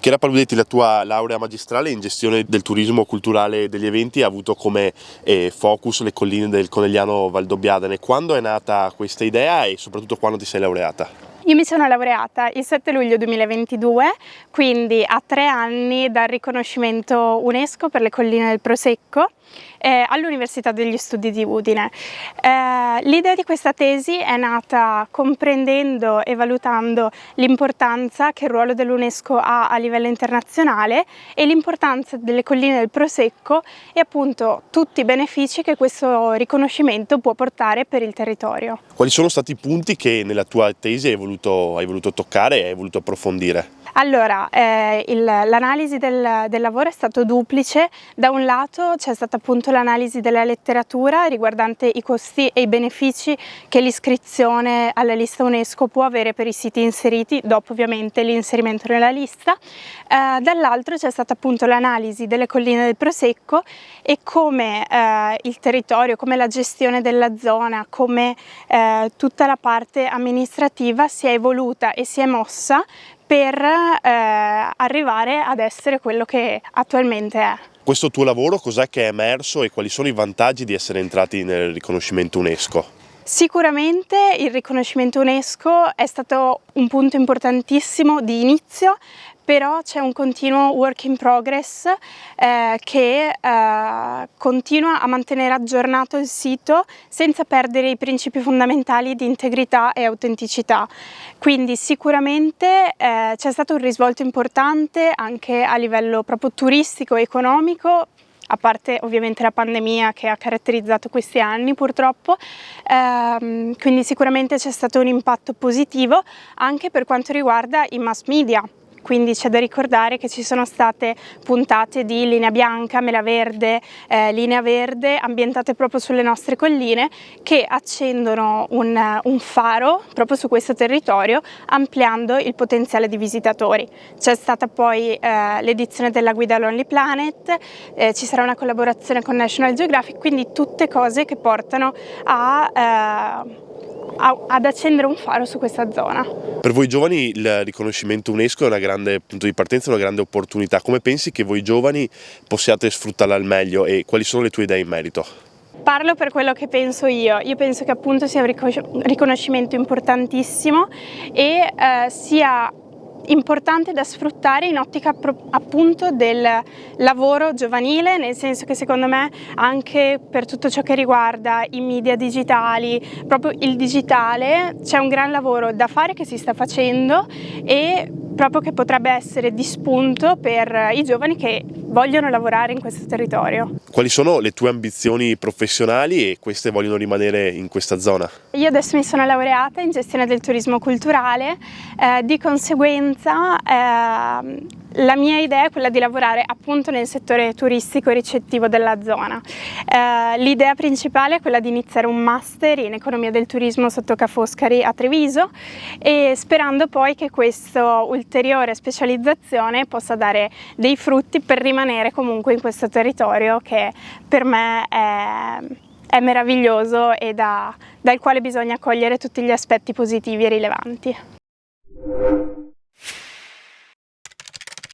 Chiara Paludeti, la tua laurea magistrale in gestione del turismo culturale e degli eventi ha avuto come focus le colline del Conegliano Valdobbiadene. Quando è nata questa idea e soprattutto quando ti sei laureata? Io mi sono laureata il 7 luglio 2022, quindi a 3 anni dal riconoscimento UNESCO per le colline del Prosecco all'Università degli Studi di Udine. L'idea di questa tesi è nata comprendendo e valutando l'importanza che il ruolo dell'UNESCO ha a livello internazionale e l'importanza delle colline del Prosecco e appunto tutti i benefici che questo riconoscimento può portare per il territorio. Quali sono stati i punti che nella tua tesi hai voluto toccare e hai voluto approfondire? Allora, l'analisi del lavoro è stato duplice. Da un lato c'è stata appunto l'analisi della letteratura riguardante i costi e i benefici che l'iscrizione alla lista UNESCO può avere per i siti inseriti, dopo ovviamente l'inserimento nella lista. Dall'altro c'è stata appunto l'analisi delle colline del Prosecco e come il territorio, come la gestione della zona, come tutta la parte amministrativa si è evoluta e si è mossa per arrivare ad essere quello che attualmente è. Questo tuo lavoro cos'è che è emerso e quali sono i vantaggi di essere entrati nel riconoscimento UNESCO? Sicuramente il riconoscimento UNESCO è stato un punto importantissimo di inizio, però c'è un continuo work in progress che continua a mantenere aggiornato il sito senza perdere i principi fondamentali di integrità e autenticità. Quindi sicuramente c'è stato un risvolto importante anche a livello proprio turistico e economico, a parte ovviamente la pandemia che ha caratterizzato questi anni purtroppo, quindi sicuramente c'è stato un impatto positivo anche per quanto riguarda i mass media. Quindi c'è da ricordare che ci sono state puntate di Linea Bianca, Mela Verde, Linea Verde ambientate proprio sulle nostre colline che accendono un faro proprio su questo territorio ampliando il potenziale di visitatori. C'è stata poi l'edizione della guida Lonely Planet, ci sarà una collaborazione con National Geographic, quindi tutte cose che portano ad accendere un faro su questa zona. Per voi giovani il riconoscimento UNESCO è una grande punto di partenza, una grande opportunità. Come pensi che voi giovani possiate sfruttarla al meglio e quali sono le tue idee in merito? Parlo per quello che penso io penso che appunto sia un riconoscimento importantissimo e sia importante da sfruttare in ottica appunto del lavoro giovanile, nel senso che secondo me anche per tutto ciò che riguarda i media digitali, proprio il digitale, c'è un gran lavoro da fare che si sta facendo e proprio che potrebbe essere di spunto per i giovani che vogliono lavorare in questo territorio. Quali sono le tue ambizioni professionali e queste vogliono rimanere in questa zona? Io adesso mi sono laureata in gestione del turismo culturale, di conseguenza la mia idea è quella di lavorare appunto nel settore turistico e ricettivo della zona. L'idea principale è quella di iniziare un master in economia del turismo sotto Ca' Foscari a Treviso e sperando poi che questa ulteriore specializzazione possa dare dei frutti per rimanere comunque in questo territorio che per me è meraviglioso e dal quale bisogna cogliere tutti gli aspetti positivi e rilevanti.